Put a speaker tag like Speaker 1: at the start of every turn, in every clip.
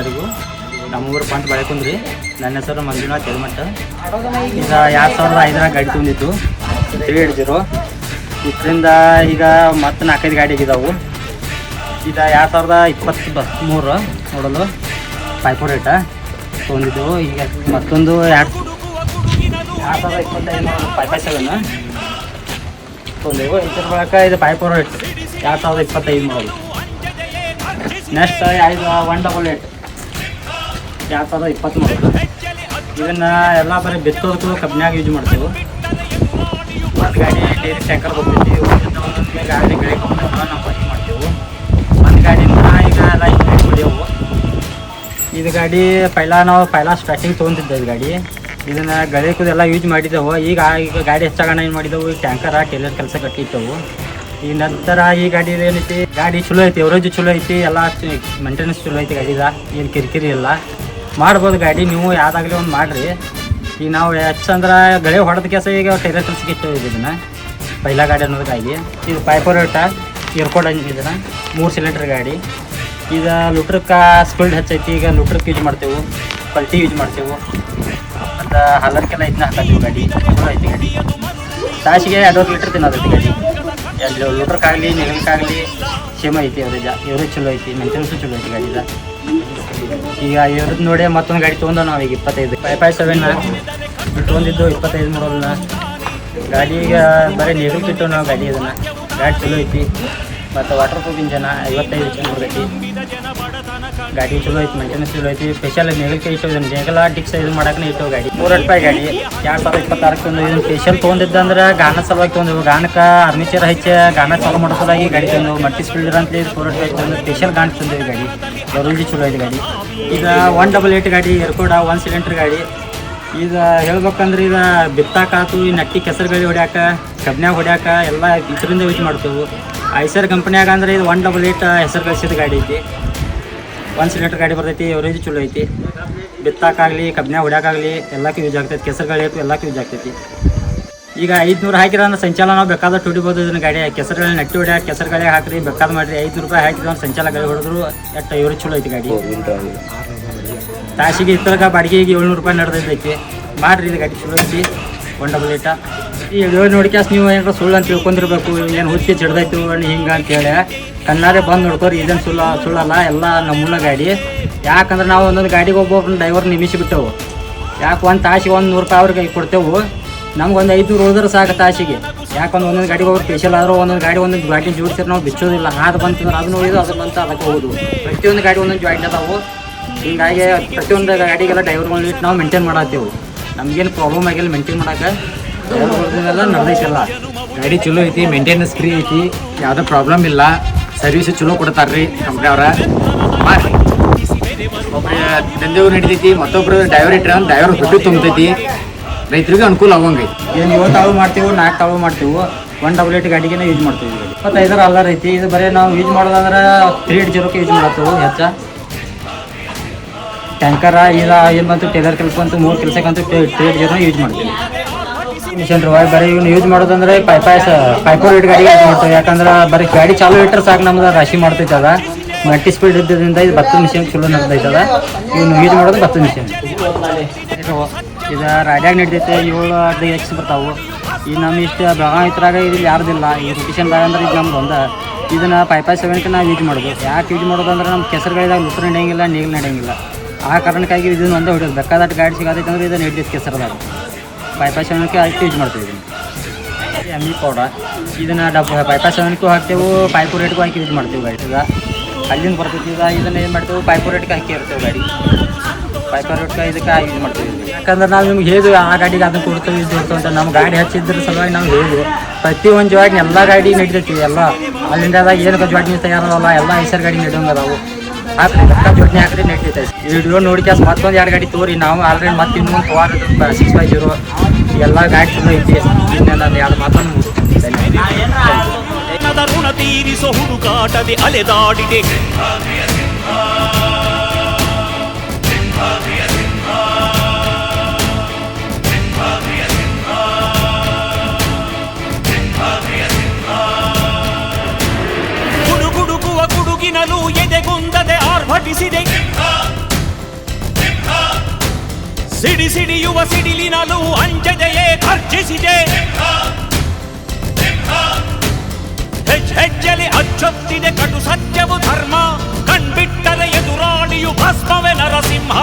Speaker 1: ಎಲ್ಲರಿಗೂ. ನಮ್ಮೂರು ಪಂಟ್ ಬೆಳಕುಂದ್ರಿ. ನನ್ನ ಹೆಸರು ಮಂಜುನಾಥ್ ಯಲಮಟ್ಟ. ಈಗ 2005 ಗಾಡಿ ತೊಗೊಂಡಿತ್ತು 380. ಇದರಿಂದ ಈಗ ಮತ್ತೆ 4-5 ಗಾಡಿ ಆಗಿದ್ದಾವೆ. ಈಗ 2023 ನೋಡಲು 548 ತೊಗೊಂಡಿದ್ದೆವು. ಈಗ ಮತ್ತೊಂದು 2025 557 ತೊಗೊಂಡೆವು. ಇದ್ರ ಬಳಿಕ ಇದು 548 2025 ಮಾಡೋದು. ನೆಕ್ಸ್ಟ್ 188 2020 ಮಾಡೋದು. ಇದನ್ನು ಎಲ್ಲ ಬರೀ ಬಿತ್ತೋದಕ್ಕೂ ಕಬ್ಬಿನಾಗ ಯೂಸ್ ಮಾಡ್ತೇವೆ. ಒಂದು ಗಾಡಿ ಡೈರಿ ಟ್ಯಾಂಕರ್ ಹೋಗ್ತೈತಿ. ಒಂದೊಂದು ಗಾಡಿ ಗಳಿಗೆ ನಾವು ಪಟ್ಟಿ ಮಾಡ್ತೇವೆ. ಒಂದು ಗಾಡಿನ ಈಗ ಎಲ್ಲ ಇಂಪ್ಲೀಟ್ ಹೊಡೆಯವು. ಇದು ಗಾಡಿ ಪೈಲಾ ಸ್ಟಾರ್ಟಿಂಗ್ ತೊಗೊಂತಿದ್ದೆ ಇದು ಗಾಡಿ. ಇದನ್ನು ಗಳಿಕೋದೆಲ್ಲ ಯೂಸ್ ಮಾಡಿದ್ದೆವು. ಈಗ ಗಾಡಿ ಹೆಚ್ಚಾಗಣ ಏನು ಮಾಡಿದೆವು, ಈ ಟ್ಯಾಂಕರ ಟೇಲರ್ ಕೆಲಸ ಕಟ್ಟಿದ್ದೆವು. ಈ ನಂತರ ಈ ಗಾಡಿ ಏನೈತಿ, ಗಾಡಿ ಚಲೋ ಐತಿ, ಎವರೇಜ್ ಚಲೋ ಐತಿ, ಎಲ್ಲ ಮೇಂಟೆನೆನ್ಸ್ ಚಲೋ ಐತಿ ಗಾಡಿದ. ಏನು ಕಿರಿಕಿರಿ ಇಲ್ಲ, ಮಾಡ್ಬೋದು ಗಾಡಿ. ನೀವು ಯಾವುದಾಗಲಿ ಒಂದು ಮಾಡಿರಿ. ಈಗ ನಾವು ಹೆಚ್ಚಂದ್ರೆ ಗಳೆ ಹೊಡೆದ ಕೆಲಸ ಈಗ ಟೈಲರ್ ಕೆಲಸಕ್ಕೆ ಇಟ್ಟು ಇದನ್ನು ಪೈಲಾ ಗಾಡಿ ಅನ್ನೋದಕ್ಕಾಗಿ. ಇದು 548 ಏರ್ಕೋಡ್ ಇದನ್ನು 3 ಸಿಲಿಂಡರ್ ಗಾಡಿ. ಈಗ ಲುಟ್ರಕ್ಕೆ ಸ್ಪೀಡ್ ಹೆಚ್ಚೈತಿ. ಈಗ ಲುಟ್ರಕ್ಕೆ ಯೂಸ್ ಮಾಡ್ತೇವೆ, ಪಲ್ಟಿ ಯೂಸ್ ಮಾಡ್ತೇವೆ, ಮತ್ತು ಹಲ್ಲರ್ಕೆಲ್ಲ ಇದನ್ನ ಹಾಕತ್ತೀವಿ. ಗಾಡಿ ಚಲೋ ಐತಿ ಗಾಡಿ. ತಾಸಿಗೆ 2 ಲೀಟ್ರ್ ತಿನ್ನೋದೈತಿ ಗಾಡಿ. 2 ಲೀಟ್ರಕ್ಕಾಗಲಿ ನೆಗಲಕ್ಕಾಗಲಿ ಸೇಮ್ ಐತಿ. ಎವರೇಜ್ ಚಲೋ ಐತಿ, ಮೇಂಟೆನೆನ್ಸು ಚಲೋ ಐತಿ ಗಾಡಿದ. ಈಗ ಇವ್ರದ್ದು ನೋಡಿ ಮತ್ತೊಂದು ಗಾಡಿ ತೊಗೊಂಡು ನಾವು ಈಗ 25 557 ತೊಗೊಂಡಿದ್ದು 25 ಮಾಡೋದನ್ನ ಗಾಡಿ. ಈಗ ಬರೀ ನೆಗಲ್ ಬಿಟ್ಟು ನಾವು ಗಾಡಿ ಇದನ್ನು. ಗಾಡಿ ಚಲೋ ಐತಿ ಮತ್ತು ವಾಟರ್ ಪ್ರೂಫ್ ಇಂಜನ 55 ಇಂಚಿನ ಬರ್ತೈತಿ. ಗಾಡಿ ಚಲೋ ಐತಿ, ಮೇಂಟೆನೆನ್ಸ್ ಚಲೋ ಐತಿ. ಸ್ಪೆಷಲ್ ನೆಗಲ್ಕೆ ಇಟ್ಟು ಇದನ್ನು ನೆಗಲ ಡಿಕ್ಸ್ ಇದು ಮಾಡೋಕೆ ಇಟ್ಟು ಗಾಡಿ. 485 ಗಾಡಿ 2026 ಒಂದು ಇದನ್ನು ಸ್ಪೆಷಲ್ ತೊಗೊಂಡಿದ್ದಂದ್ರೆ ಗಾನ ಸಲುವಾಗಿ ತೊಗೊಂಡೆವು. ಗಾನಕ್ಕೆ ಅರ್ನಿಚರ್ ಹಚ್ಚಿ ಗಾನ ಚಾಲು ಮಾಡೋ ಸಲುವಾಗಿ ಗಾಡಿ ತಂದು ಮಲ್ಟಿ ಸ್ಪೀಡರ್ ಅಂತೇಳಿ 485 ತಂದು ಸ್ಪೆಷಲ್ ಗಾನ ತಂದೇವಿ ಗಾಡಿ. ಎವರೇಜ್ ಚಲೋ ಐತಿ ಗಾಡಿ. ಈಗ 188 ಗಾಡಿ ಏರ್ಕೋಡ 1 ಸಿಲಿಂಡರ್ ಗಾಡಿ. ಈಗ ಹೇಳ್ಬೇಕಂದ್ರೆ ಈಗ ಬಿತ್ತಾಕಾತು, ಈ ನಟ್ಟಿ ಕೆಸರುಗಳು ಹೊಡ್ಯಾಕ, ಕಬ್ನ್ಯಾಗ ಹೊಡ್ಯಾಕ ಎಲ್ಲ ಇದರಿಂದ ಯೂಸ್ ಮಾಡ್ತೇವೆ. ಐಸರ್ ಕಂಪ್ನಿಯಾಗ ಅಂದ್ರೆ ಇದು 188 ಹೆಸರು ಗಳಿಸಿದ ಗಾಡಿ ಐತಿ. 1 ಸಿಲಿಂಡರ್ ಗಾಡಿ ಬರ್ತೈತಿ. ಎವರೇಜ್ ಚಲೋ ಐತಿ. ಬಿತ್ತಾಕಾಗಲಿ ಕಬ್ನ್ಯಾಗ ಹೊಡ್ಯಾಕಾಗಲಿ ಎಲ್ಲಕ್ಕೂ ಯೂಸ್ ಆಗ್ತೈತಿ. ಕೆಸರುಗಳು ಎಲ್ಲಕ್ಕೂ ಯೂಸ್ ಆಗ್ತೈತಿ. ಈಗ 500 ಹಾಕಿರೋ ಅಂದ್ರೆ ಸಂಚಾಲ ನಾವು ಬೇಕಾದಷ್ಟು ಹೊಡಿಬೋದು ಇದನ್ನ ಗಾಡಿ. ಕೆಸರುಗಳನ್ನ ನಟ್ಟಿ ಹೊಡ್ಯಾಕ ಕೆಸರುಗಳೇ ಹಾಕಿರಿ ಬೇಕಾದ ಮಾಡಿರಿ. 500 ರೂಪಾಯಿ ಹಾಕಿದ್ರೆ ಒಂದು ಸಂಚಾಲ ಗಾಡಿ ಹೊಡೆದ್ರು ಎಷ್ಟು ಎವರೇಜ್ ಚಲೋ ಐತಿ ಗಾಡಿ. ತಾಸಿಗೆ ಇತ್ತರಗ ಬಾಡಿಗೆಗೆ 700 ರೂಪಾಯಿ ನಡೆದೈತಿ. ಮಾಡಿರಿ ಇದು ಗಾಡಿ ಚಲೋ ಐತಿ 188. ಈ ವಿಡಿಯೋ ನೋಡಿಕ್ಯಾಸ್ ನೀವು ಏನಾರ ಸುಳ್ಳು ಅಂತ ತಿಳ್ಕೊಂಡಿರ್ಬೇಕು. ಏನು ಹುಚ್ಚಿ ಚಿಡ್ದೈತಿ ಹಿಂಗೆ ಅಂತೇಳಿ ಕಣ್ಣಾರೆ ಬಂದು ನೋಡ್ಕೋರಿ. ಇದೇನು ಸುಳ್ಳಲ್ಲ, ಎಲ್ಲ ನಮ್ಮೂಲ ಗಾಡಿ. ಯಾಕಂದ್ರೆ ನಾವು ಒಂದೊಂದು ಗಾಡಿಗೆ ಒಬ್ಬೊಬ್ಬರು ಡ್ರೈವರ್ ನಿಮಿಷ ಬಿಟ್ಟೆವು. ಯಾಕೆ ಒಂದು ತಾಸಿಗೆ 100 ರೂಪಾಯಿ ಅವ್ರಿಗೆ ಕೊಡ್ತೇವೆ. ನಮ್ಗೆ ಒಂದು 500 ಉಳಿದ್ರೆ ಸಾಕು ತಾಸಿಗೆ. ಯಾಕಂದ್ರೆ ಒಂದೊಂದು ಗಾಡಿಗೆ ಹೋಗಿ ಸ್ಪೆಷಲ್ ಆದರೂ ಒಂದೊಂದು ಗಾಡಿ ಜೋಡಿಸಿದ್ರೆ ನಾವು ಬಿಚ್ಚೋದಿಲ್ಲ. ಅದು ಬಂತಂದ್ರೆ ಅದನ್ನು ಹೋಯ್ದು ಅದು ಬಂತು ಅದಕ್ಕೆ ಹೋಗೋದು. ಪ್ರತಿಯೊಂದು ಗಾಡಿ ಒಂದೊಂದು ಜಾಯಿಂಟ್ ಅದಾವು. ಹೀಗಾಗಿ ಪ್ರತಿಯೊಂದು ಗಾಡಿಗೆಲ್ಲ ಡ್ರೈವರ್ಗಳನ್ನ ಇಟ್ಟು ನಾವು ಮೇಂಟೈನ್ ಮಾಡತ್ತೇವೆ. ನಮಗೇನು ಪ್ರಾಬ್ಲಮ್ ಆಗಿಲ್ಲ ಮೇಂಟೈನ್ ಮಾಡೋಕೆ. ಡ್ರೈವರ್ಗಳೆಲ್ಲ ನಡೆದೈತಲ್ಲ
Speaker 2: ಗಾಡಿ ಚಲೋ ಐತಿ, ಮೇಂಟೆನೆನ್ಸ್ ಫ್ರೀ ಐತಿ, ಯಾವುದೋ ಪ್ರಾಬ್ಲಮ್ ಇಲ್ಲ. ಸರ್ವಿಸ್ ಚಲೋ ಕೊಡ್ತಾರ್ರಿ ಕಂಪ್ನಿ ಅವ್ರ. ಒಬ್ಬರು ದಂಧೆವು ನಡಿತೈತಿ, ಮತ್ತೊಬ್ರು ಡ್ರೈವರ್ ಇಟ್ಟರೆ ಡ್ರೈವರ್ ದುಡ್ಡು ತುಂಬತೈತಿ. ರೈತರಿಗೆ ಅನುಕೂಲ ಆಗೋಂಗೈತಿ.
Speaker 1: ಏನು 7 ತಾಳು ಮಾಡ್ತೀವಿ, 4 ತಾಳು ಮಾಡ್ತೀವಿ. 188 ಗಾಡಿಗೆ ಯೂಸ್ ಮಾಡ್ತೀವಿ. 25 ಅಲ್ಲರ್ ಐತಿ. ಇದು ಬರೀ ನಾವು ಯೂಸ್ ಮಾಡೋದಂದ್ರೆ 380 ಯೂಸ್ ಮಾಡ್ತೇವೆ ಹೆಚ್ಚ. ಟ್ಯಾಂಕರ ಈಗ ಏನು ಬಂತು ಟೇಲರ್ ಕೆಲಸ ಬಂತು, 3 ಕೆಲಸಕ್ಕಂತೂ 380 ಯೂಸ್ ಮಾಡ್ತೀವಿ. ಮಿಷನ್ ಬರೀ ಇವ್ನು ಯೂಸ್ ಮಾಡೋದಂದ್ರೆ 548 ಗಾಡಿಗೆ ಯೂಸ್ ಮಾಡ್ತೇವೆ. ಯಾಕಂದ್ರೆ ಬರೀ ಗಾಡಿ ಚಾಲು ಇಟ್ಟರೆ ಸಾಕು ನಮ್ದು ರಾಶಿ ಮಾಡ್ತೈತೆ. ಅದ ಮಲ್ಟಿ ಸ್ಪೀಡ್ ಇದ್ದರಿಂದ ಇದು 10 ಮಿಷನ್ ಚಲೋ ನಡೆದೈತದ. ಇವ್ನು ಯೂಸ್ ಮಾಡೋದು 10 ಮಿಷನ್. ಇದು ರಾಡ್ಯಾಗ ನಡಿತೈತೆ 7 ಎಕ್ಸ್ ಬರ್ತಾವೆ. ಈಗ ನಮ್ಮ ಇಷ್ಟು ಬೆಳಗಾವಿ ಇದ್ರಾಗ ಇದು ಯಾರ್ದಿಲ್ಲ. ಈ ರೊಟೇಷನ್ದಾಗ ಅಂದ್ರೆ ಇದು ನಮ್ದು ಒಂದು. ಇದನ್ನು 557ಕ್ಕೆ ನಾವು ಯೂಸ್ ಮಾಡೋದು. ಯಾಕೆ ಯೂಸ್ ಮಾಡೋದಂದ್ರೆ ನಮ್ಮ ಕೆಸರುಗಳಿದಾಗ ಲುಟ್ರು ನಡೆಯಂಗಿಲ್ಲ, ನೀಗಲು ನಡೆಯಂಗಿಲ್ಲ. ಆ ಕಾರಣಕ್ಕಾಗಿ ಇದನ್ನು ಒಂದೇ ಹೊಡಿಯೋದು. ಬೇಕಾದಷ್ಟು ಗಾಡಿ ಸಿಗೋದೈತೆ ಅಂದ್ರೆ ಇದನ್ನು ಹಿಡಿದೈತೆ ಕೆಸರದಾಗ 557ಕ್ಕೆ ಅದಕ್ಕೆ ಯೂಸ್ ಮಾಡ್ತೀವಿ. ಎಮ್ಮಿ ಪೌಡರ್ ಇದನ್ನು 557ಕ್ಕೂ ಹಾಕ್ತೇವೆ, 548ಗೂ ಹಾಕಿ ಯೂಸ್ ಮಾಡ್ತೀವಿ ಗಾಡಿ. ಈಗ ಅಲ್ಲಿಂದ ಬರ್ತೈತಿ. ಇದನ್ನು ಏನು ಮಾಡ್ತೇವೆ 548ಕ್ಕೆ ಹಾಕಿ ಇರ್ತೇವೆ ಗಾಡಿ. 548ಕ್ಕೆ ಇದಕ್ಕೆ ಯೂಸ್ ಮಾಡ್ತೀವಿ. ಯಾಕಂದ್ರೆ ನಾವು ನಿಮ್ಗೆ ಹೇಳಿದ್ವಿ ಆ ಗಾಡಿಗೆ ಅದನ್ನು ಕೊಡ್ತೇವೆ ಇದು ಕೊಡ್ತೇವೆ ಅಂತ. ನಮ್ಮ ಗಾಡಿ ಹಚ್ಚಿದ್ರ ಸಲುವಾಗಿ ನಾವು ಹೇಳಿದ್ವಿ. ಪ್ರತಿಯೊಂದು ಜವಾಡಿ ಎಲ್ಲ ಗಾಡಿ ನಡಿತೈತಿ. ಎಲ್ಲ ಅಲ್ಲಿಂದಾಗ ಏನು ಜವಾಡಿ ತಯಾರಲ್ಲ, ಎಲ್ಲ ಐಸರ್ ಗಾಡಿ ನಡೆಯೋಂಗೆ ಅದಾವು. ಹಾಕ್ರಿ ಜೋಡಣೆ ಹಾಕ್ರಿ ನಡೀತೈತೆ. ವಿಡಿಯೋ ನೋಡಿ ಕ್ಯಾಸ್ ಮತ್ತೊಂದು 2 ಗಾಡಿ ತೋರಿ. ನಾವು ಆಲ್ರೆಡಿ ಮತ್ತೆ ಇನ್ನೊಂದು ತೋರಿದ್ದು 650 ಎಲ್ಲ ಗಾಡಿ ಚಲೋ ಐತಿ. ನಾನು 2 ಮಾತನ್ನು
Speaker 3: ಋಣ ತೀರಿಸೋ ಹುಡುಕಾಟದೆ ಅಲೆದಾಡಿದೆ. ಗುಡುಗುಡುಗುವ ಗುಡುಗಿನಲು ಎದೆಗುಂದದೆ ಆರ್ಭಟಿಸಿದೆ. ಸಿಡಿಯುವ ಸಿಡಿಲಿನಲ್ಲೂ ಅಂಜದೆಯೇ ಗರ್ಜಿಸಿದೆ. ಹೆಜ್ಜೆಲಿ ಅಚ್ಚೊತ್ತಿದೆ ಕಟು ಸತ್ಯವು ಧರ್ಮ, ಕಣ್ಬಿಟ್ಟರೆ ಎದುರಾಳಿಯು ಭಸ್ಮವೇ ನರಸಿಂಹ.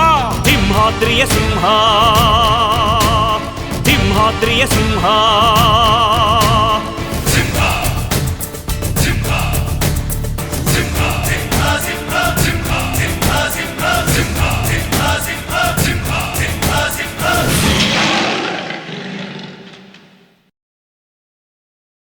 Speaker 3: ಸಿಂಹಾದ್ರಿಯ ಸಿಂಹ, ಸಿಂಹಾದ್ರಿಯ ಸಿಂಹ.